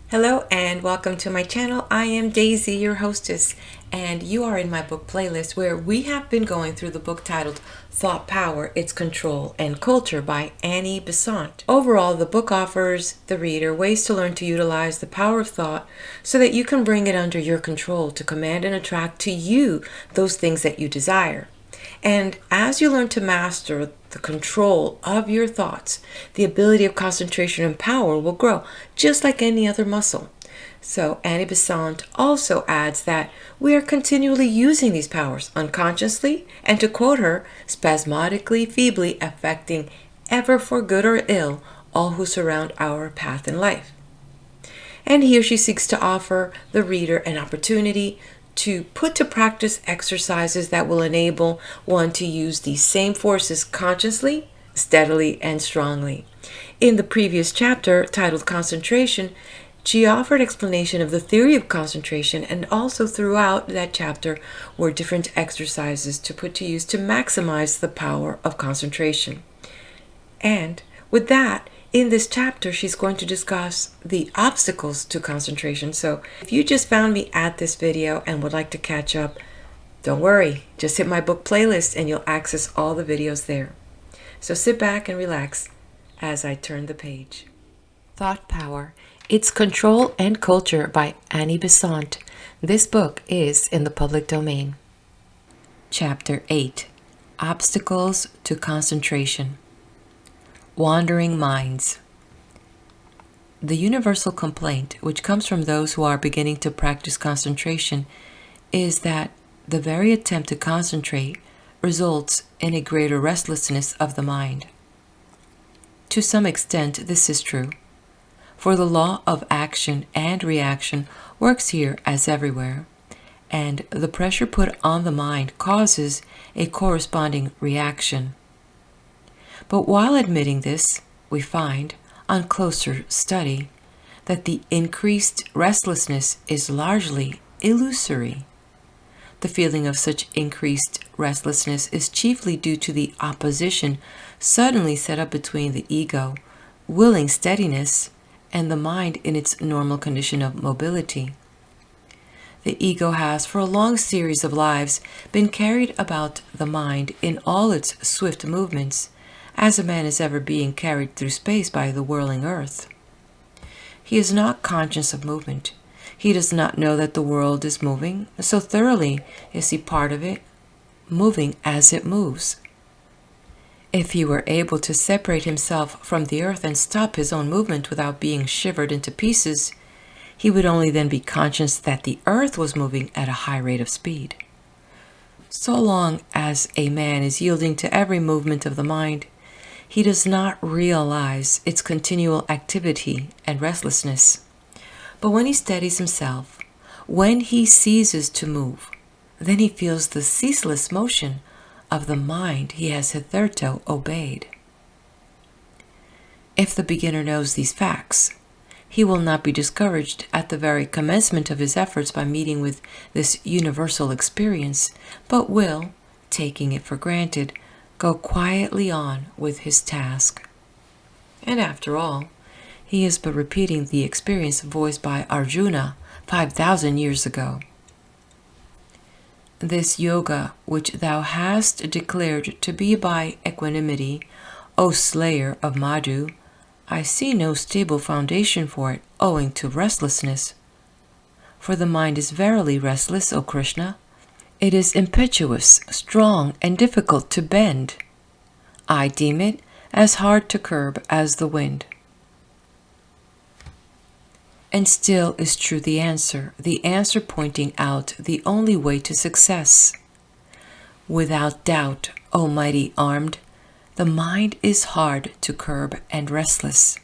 Hello and welcome to my channel. I am Daisy, your hostess, and you are in my book playlist where we have been going through the book titled Thought Power, Its Control and Culture by Annie Besant. Overall, the book offers the reader ways to learn to utilize the power of thought so that you can bring it under your control to command and attract to you those things that you desire. And as you learn to master the control of your thoughts, the ability of concentration and power will grow, just like any other muscle. So Annie Besant also adds that we are continually using these powers unconsciously, and to quote her, spasmodically, feebly affecting ever for good or ill all who surround our path in life. And here she seeks to offer the reader an opportunity to put to practice exercises that will enable one to use these same forces consciously, steadily, and strongly. In the previous chapter, titled Concentration, she offered explanation of the theory of concentration, and also throughout that chapter were different exercises to put to use to maximize the power of concentration. And with that, in this chapter, she's going to discuss the obstacles to concentration. So if you just found me at this video and would like to catch up, don't worry, just hit my book playlist and you'll access all the videos there. So sit back and relax as I turn the page. Thought Power, Its Control and Culture by Annie Besant. This book is in the public domain. Chapter 8, Obstacles to Concentration. Wandering minds. The universal complaint, which comes from those who are beginning to practice concentration, is that the very attempt to concentrate results in a greater restlessness of the mind. To some extent, this is true, for the law of action and reaction works here as everywhere, and the pressure put on the mind causes a corresponding reaction. But while admitting this, we find, on closer study, that the increased restlessness is largely illusory. The feeling of such increased restlessness is chiefly due to the opposition suddenly set up between the ego, willing steadiness, and the mind in its normal condition of mobility. The ego has, for a long series of lives, been carried about the mind in all its swift movements, as a man is ever being carried through space by the whirling earth. He is not conscious of movement. He does not know that the world is moving, so thoroughly is he part of it, moving as it moves. If he were able to separate himself from the earth and stop his own movement without being shivered into pieces, he would only then be conscious that the earth was moving at a high rate of speed. So long as a man is yielding to every movement of the mind, he does not realize its continual activity and restlessness. But when he steadies himself, when he ceases to move, then he feels the ceaseless motion of the mind he has hitherto obeyed. If the beginner knows these facts, he will not be discouraged at the very commencement of his efforts by meeting with this universal experience, but will, taking it for granted, go quietly on with his task. And after all, he is but repeating the experience voiced by Arjuna 5,000 years ago. This yoga, which thou hast declared to be by equanimity, O slayer of Madhu, I see no stable foundation for it, owing to restlessness. For the mind is verily restless, O Krishna. It is impetuous, strong, and difficult to bend. I deem it as hard to curb as the wind. And still is true the answer pointing out the only way to success. Without doubt, O mighty armed, the mind is hard to curb and restless,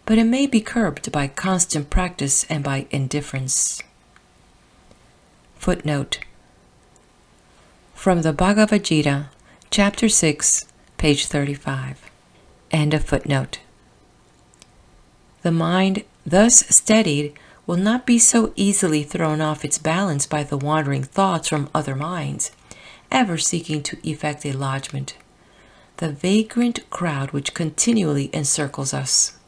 but it may be curbed by constant practice and by indifference. Footnote. From the Bhagavad Gita, Chapter 6, page 35. End of footnote. The mind thus steadied will not be so easily thrown off its balance by the wandering thoughts from other minds, ever seeking to effect a lodgment, the vagrant crowd which continually encircles us.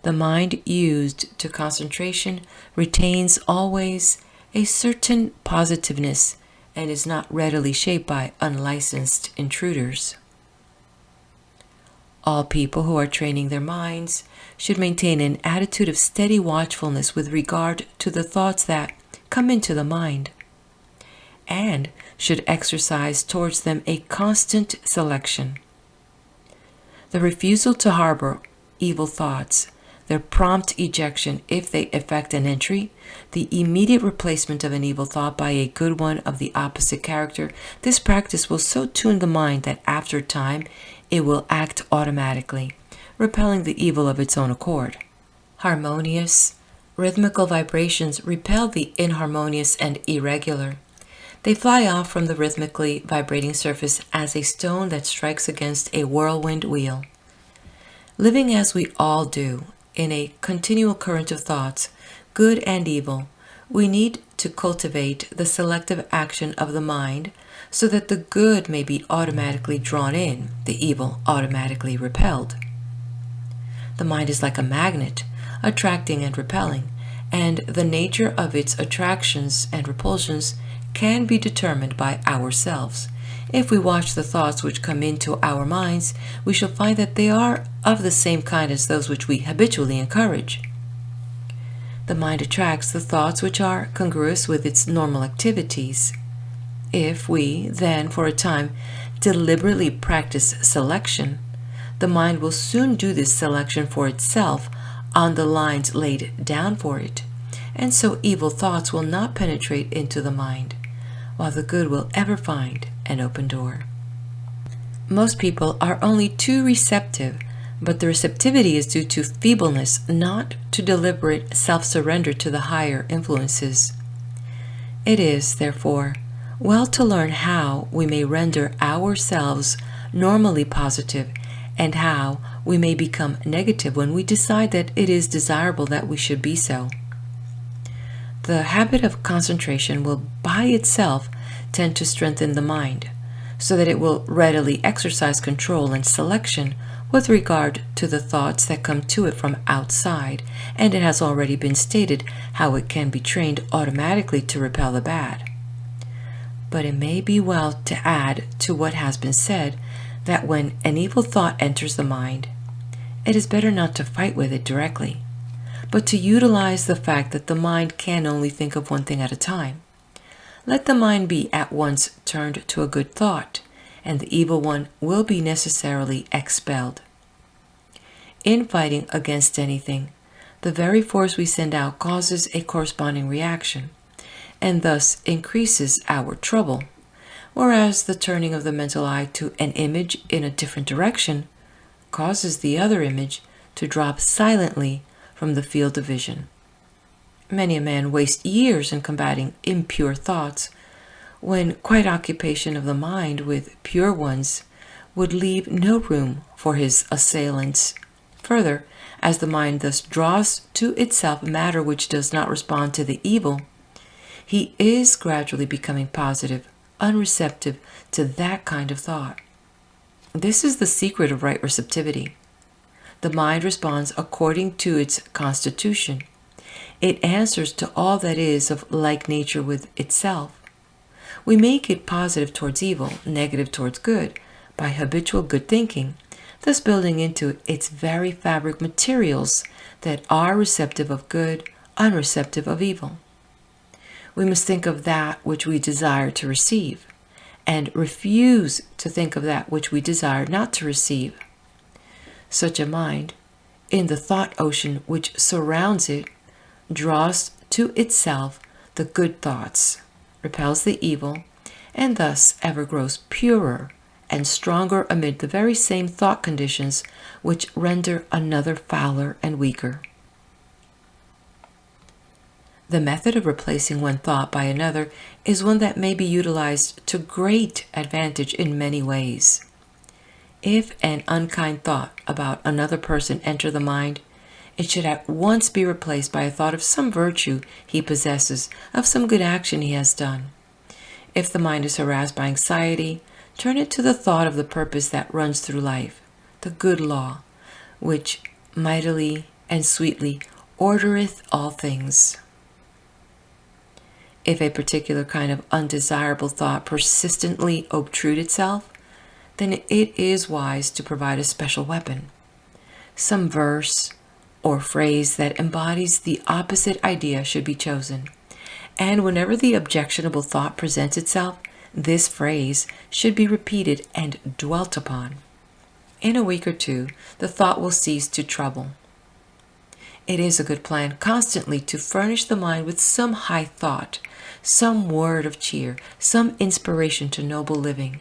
The mind used to concentration retains always a certain positiveness and is not readily shaped by unlicensed intruders. All people who are training their minds should maintain an attitude of steady watchfulness with regard to the thoughts that come into the mind, and should exercise towards them a constant selection. The refusal to harbor evil thoughts, their prompt ejection if they effect an entry, the immediate replacement of an evil thought by a good one of the opposite character, this practice will so tune the mind that after a time it will act automatically, repelling the evil of its own accord. Harmonious, rhythmical vibrations repel the inharmonious and irregular. They fly off from the rhythmically vibrating surface as a stone that strikes against a whirlwind wheel. Living as we all do, in a continual current of thoughts, good and evil, we need to cultivate the selective action of the mind so that the good may be automatically drawn in, the evil automatically repelled. The mind is like a magnet, attracting and repelling, and the nature of its attractions and repulsions can be determined by ourselves. If we watch the thoughts which come into our minds, we shall find that they are of the same kind as those which we habitually encourage. The mind attracts the thoughts which are congruous with its normal activities. If we, then, for a time, deliberately practice selection, the mind will soon do this selection for itself on the lines laid down for it, and so evil thoughts will not penetrate into the mind, while the good will ever find an open door. Most people are only too receptive, but the receptivity is due to feebleness, not to deliberate self-surrender to the higher influences. It is, therefore, well to learn how we may render ourselves normally positive and how we may become negative when we decide that it is desirable that we should be so. The habit of concentration will by itself tend to strengthen the mind, so that it will readily exercise control and selection with regard to the thoughts that come to it from outside, and it has already been stated how it can be trained automatically to repel the bad. But it may be well to add to what has been said that when an evil thought enters the mind, it is better not to fight with it directly, but to utilize the fact that the mind can only think of one thing at a time. Let the mind be at once turned to a good thought, and the evil one will be necessarily expelled. In fighting against anything, the very force we send out causes a corresponding reaction, and thus increases our trouble, whereas the turning of the mental eye to an image in a different direction causes the other image to drop silently from the field of vision. Many a man wastes years in combating impure thoughts, when quiet occupation of the mind with pure ones would leave no room for his assailants. Further, as the mind thus draws to itself matter which does not respond to the evil, he is gradually becoming positive, unreceptive to that kind of thought. This is the secret of right receptivity. The mind responds according to its constitution. It answers to all that is of like nature with itself. We make it positive towards evil, negative towards good, by habitual good thinking, thus building into its very fabric materials that are receptive of good, unreceptive of evil. We must think of that which we desire to receive, and refuse to think of that which we desire not to receive. Such a mind, in the thought ocean which surrounds it, draws to itself the good thoughts, repels the evil, and thus ever grows purer and stronger amid the very same thought conditions which render another fouler and weaker. The method of replacing one thought by another is one that may be utilized to great advantage in many ways. If an unkind thought about another person enter the mind, it should at once be replaced by a thought of some virtue he possesses, of some good action he has done. If the mind is harassed by anxiety, turn it to the thought of the purpose that runs through life, the good law, which mightily and sweetly ordereth all things. If a particular kind of undesirable thought persistently obtrude itself, then it is wise to provide a special weapon, some verse or phrase that embodies the opposite idea should be chosen. And whenever the objectionable thought presents itself, this phrase should be repeated and dwelt upon. In a week or two, the thought will cease to trouble. It is a good plan constantly to furnish the mind with some high thought, some word of cheer, some inspiration to noble living.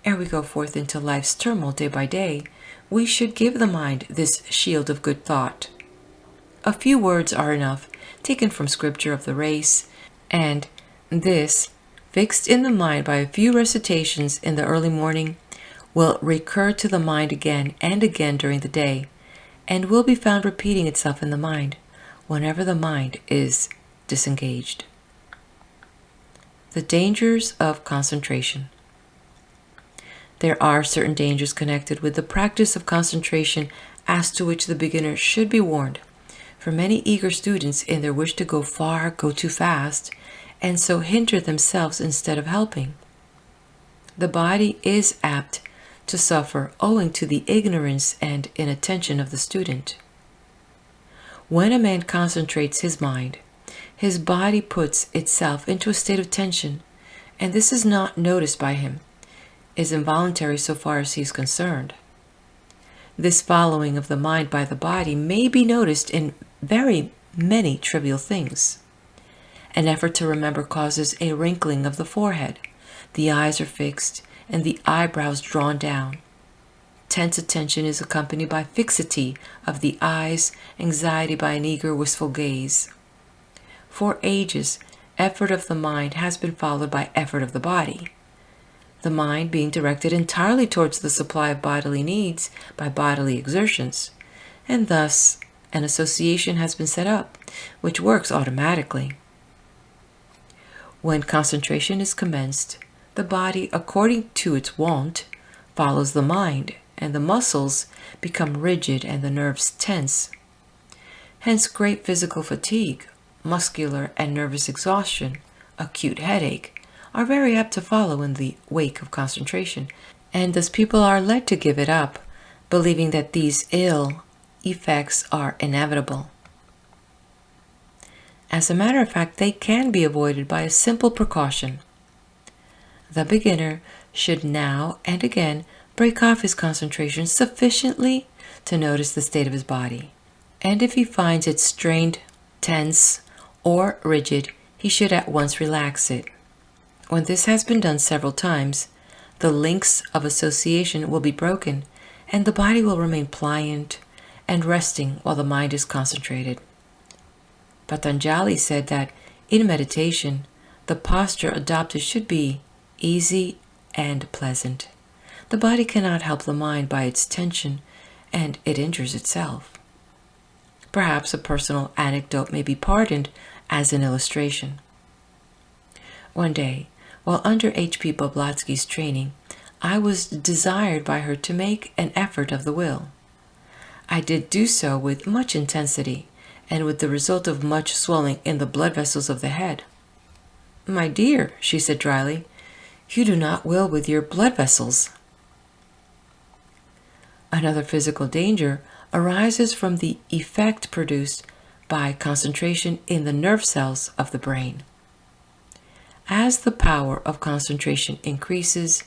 Ere we go forth into life's turmoil day by day, we should give the mind this shield of good thought. A few words are enough, taken from scripture of the race, and this, fixed in the mind by a few recitations in the early morning, will recur to the mind again and again during the day, and will be found repeating itself in the mind whenever the mind is disengaged. The dangers of concentration. There are certain dangers connected with the practice of concentration as to which the beginner should be warned, for many eager students in their wish to go far go too fast, and so hinder themselves instead of helping. The body is apt to suffer owing to the ignorance and inattention of the student. When a man concentrates his mind, his body puts itself into a state of tension, and this is not noticed by him, is involuntary so far as he is concerned. This following of the mind by the body may be noticed in very many trivial things. An effort to remember causes a wrinkling of the forehead, the eyes are fixed, and the eyebrows drawn down. Tense attention is accompanied by fixity of the eyes, anxiety by an eager, wistful gaze. For ages, effort of the mind has been followed by effort of the body. The mind being directed entirely towards the supply of bodily needs by bodily exertions, and thus an association has been set up, which works automatically. When concentration is commenced, the body, according to its wont, follows the mind, and the muscles become rigid and the nerves tense. Hence great physical fatigue, muscular and nervous exhaustion, acute headache, are very apt to follow in the wake of concentration, and thus people are led to give it up, believing that these ill effects are inevitable. As a matter of fact, they can be avoided by a simple precaution. The beginner should now and again break off his concentration sufficiently to notice the state of his body, and if he finds it strained, tense, or rigid, he should at once relax it. When this has been done several times, the links of association will be broken, and the body will remain pliant and resting while the mind is concentrated. Patanjali said that in meditation, the posture adopted should be easy and pleasant. The body cannot help the mind by its tension, and it injures itself. Perhaps a personal anecdote may be pardoned as an illustration. One day, while under H.P. Blavatsky's training, I was desired by her to make an effort of the will. I did do so with much intensity, and with the result of much swelling in the blood vessels of the head. "My dear," she said dryly, "you do not will with your blood vessels." Another physical danger arises from the effect produced by concentration in the nerve cells of the brain. As the power of concentration increases,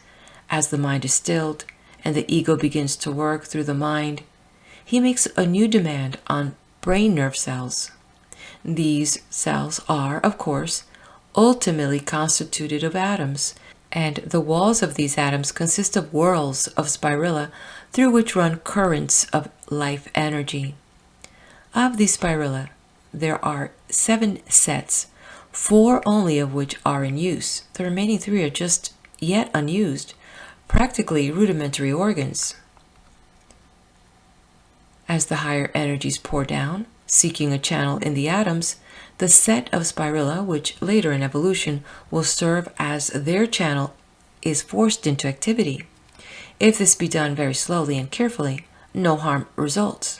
as the mind is stilled, and the ego begins to work through the mind, he makes a new demand on brain nerve cells. These cells are, of course, ultimately constituted of atoms, and the walls of these atoms consist of whorls of spirilla through which run currents of life energy. Of these spirilla, there are 7 sets, 4 only of which are in use. The remaining 3 are just yet unused, practically rudimentary organs. As the higher energies pour down, seeking a channel in the atoms, the set of spirilla, which later in evolution will serve as their channel, is forced into activity. If this be done very slowly and carefully, no harm results.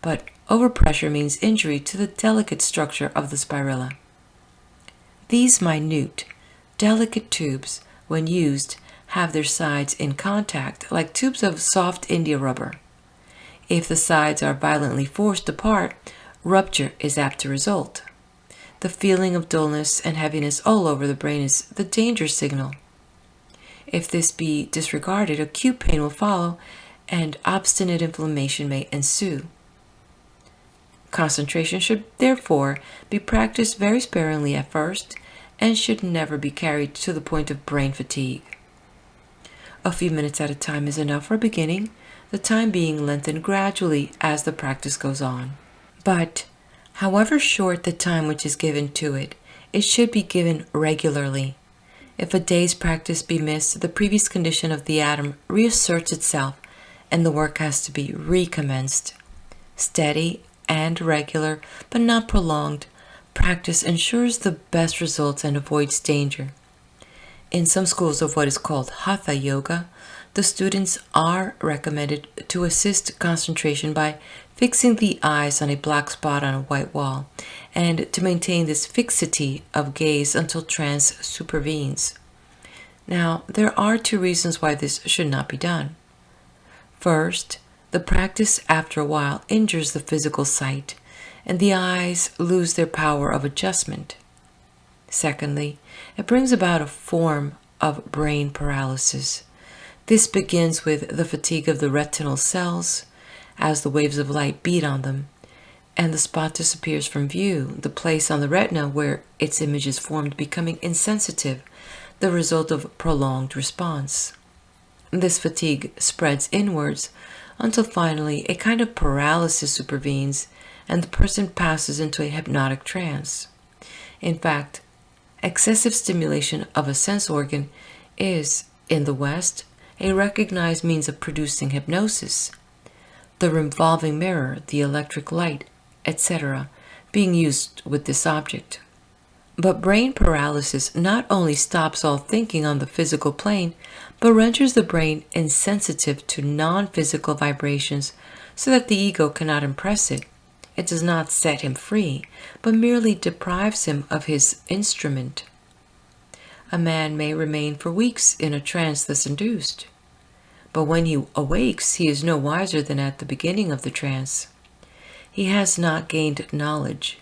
but overpressure means injury to the delicate structure of the spirilla. These minute, delicate tubes, when used, have their sides in contact like tubes of soft India rubber. If the sides are violently forced apart, rupture is apt to result. The feeling of dullness and heaviness all over the brain is the danger signal. If this be disregarded, acute pain will follow and obstinate inflammation may ensue. Concentration should therefore be practiced very sparingly at first and should never be carried to the point of brain fatigue. A few minutes at a time is enough for beginning, the time being lengthened gradually as the practice goes on. But, however short the time which is given to it, it should be given regularly. If a day's practice be missed, the previous condition of the atom reasserts itself and the work has to be recommenced. Steady and regular, but not prolonged, practice ensures the best results and avoids danger. In some schools of what is called Hatha Yoga, the students are recommended to assist concentration by fixing the eyes on a black spot on a white wall, and to maintain this fixity of gaze until trance supervenes. Now, there are two reasons why this should not be done. First, the practice after a while injures the physical sight, and the eyes lose their power of adjustment. Secondly, it brings about a form of brain paralysis. This begins with the fatigue of the retinal cells, as the waves of light beat on them, and the spot disappears from view, the place on the retina where its image is formed becoming insensitive, the result of prolonged response. This fatigue spreads inwards until finally a kind of paralysis supervenes and the person passes into a hypnotic trance. In fact, excessive stimulation of a sense organ is, in the West, a recognized means of producing hypnosis. The revolving mirror, the electric light, etc., being used with this object. But brain paralysis not only stops all thinking on the physical plane, but renders the brain insensitive to non-physical vibrations so that the ego cannot impress it. It does not set him free, but merely deprives him of his instrument. A man may remain for weeks in a trance thus induced, but when he awakes, he is no wiser than at the beginning of the trance. He has not gained knowledge.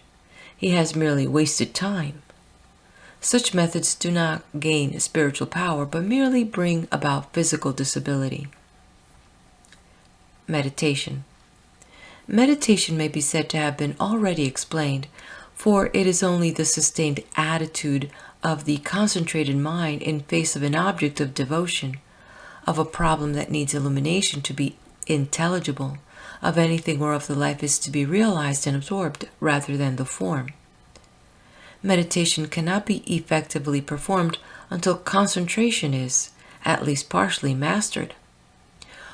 He has merely wasted time. Such methods do not gain spiritual power, but merely bring about physical disability. Meditation. Meditation may be said to have been already explained, for it is only the sustained attitude of the concentrated mind in face of an object of devotion, of a problem that needs illumination to be intelligible, of anything whereof the life is to be realized and absorbed rather than the form. Meditation cannot be effectively performed until concentration is, at least partially, mastered.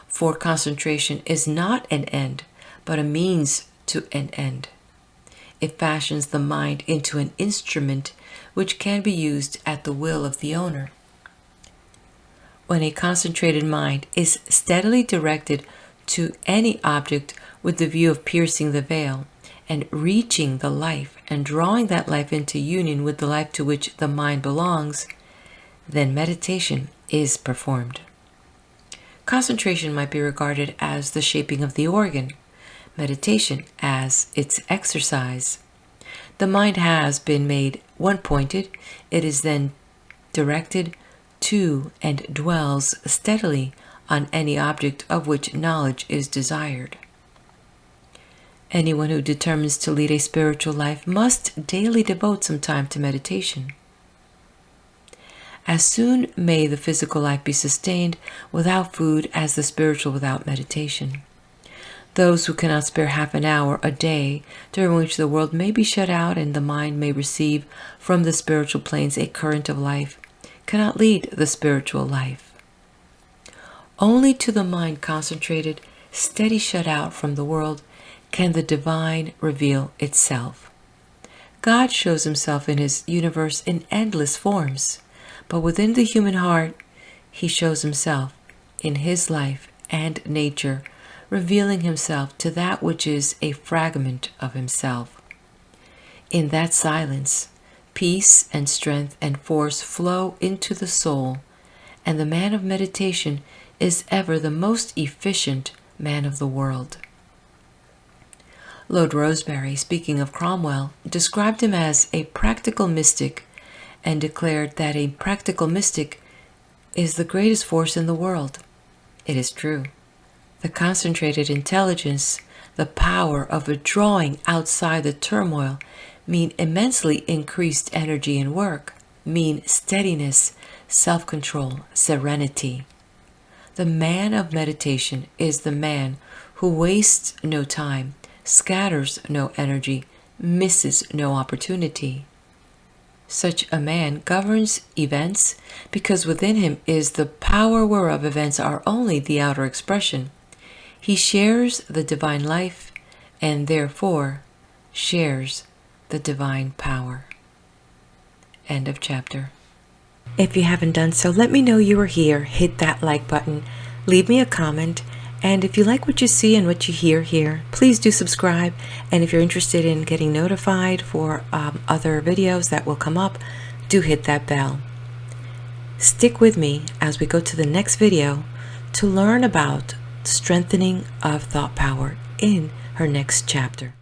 For concentration is not an end, but a means to an end. It fashions the mind into an instrument which can be used at the will of the owner. When a concentrated mind is steadily directed to any object with the view of piercing the veil and reaching the life and drawing that life into union with the life to which the mind belongs, then meditation is performed. Concentration might be regarded as the shaping of the organ, meditation as its exercise. The mind has been made one-pointed, it is then directed to and dwells steadily on any object of which knowledge is desired. Anyone who determines to lead a spiritual life must daily devote some time to meditation. As soon may the physical life be sustained without food as the spiritual without meditation. Those who cannot spare half an hour a day during which the world may be shut out and the mind may receive from the spiritual planes a current of life cannot lead the spiritual life. Only to the mind concentrated, steady shut out from the world, can the divine reveal itself. God shows himself in his universe in endless forms, but within the human heart, he shows himself in his life and nature revealing himself to that which is a fragment of himself. In that silence, peace and strength and force flow into the soul, and the man of meditation is ever the most efficient man of the world. Lord Rosebery, speaking of Cromwell, described him as a practical mystic and declared that a practical mystic is the greatest force in the world. It is true. The concentrated intelligence, the power of withdrawing outside the turmoil mean immensely increased energy and work, mean steadiness, self-control, serenity. The man of meditation is the man who wastes no time, scatters no energy, misses no opportunity. Such a man governs events because within him is the power whereof events are only the outer expression. He shares the divine life and therefore shares the divine power. End of chapter. If you haven't done so, let me know you are here. Hit that like button, leave me a comment, and if you like what you see and what you hear here, please do subscribe. And if you're interested in getting notified for other videos that will come up, do hit that bell. Stick with me as we go to the next video to learn about strengthening of thought power in her next chapter.